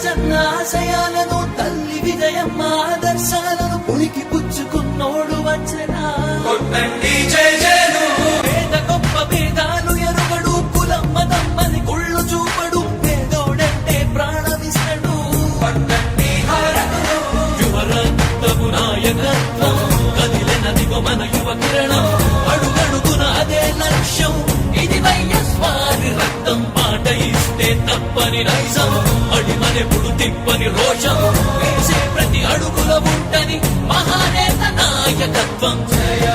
రాజన్న ఆశయాలను తల్లి విజయమ్మ ఆదర్శాలను పులికి పుచ్చుకున్నోడు వచ్చనా పేద గొప్ప భేదాలు ఎరుగడు కులమ్మ తమ్మని కుళ్ళు చూపడు పేదోడంటే ప్రాణమిస్తడు యువరక్తము నాయకత్వం కదిలినదిగో మన యువ కిరణం అడుగడుగున అదే లక్ష్యం ఇది వైఎస్వారి రక్తం పాట ఇస్తే తప్పని నైజం అడిమనెప్పుడు తిప్పని రోషం వేసే ప్రతి అడుగుల ఉంటని మహానేత నాయకత్వం జయ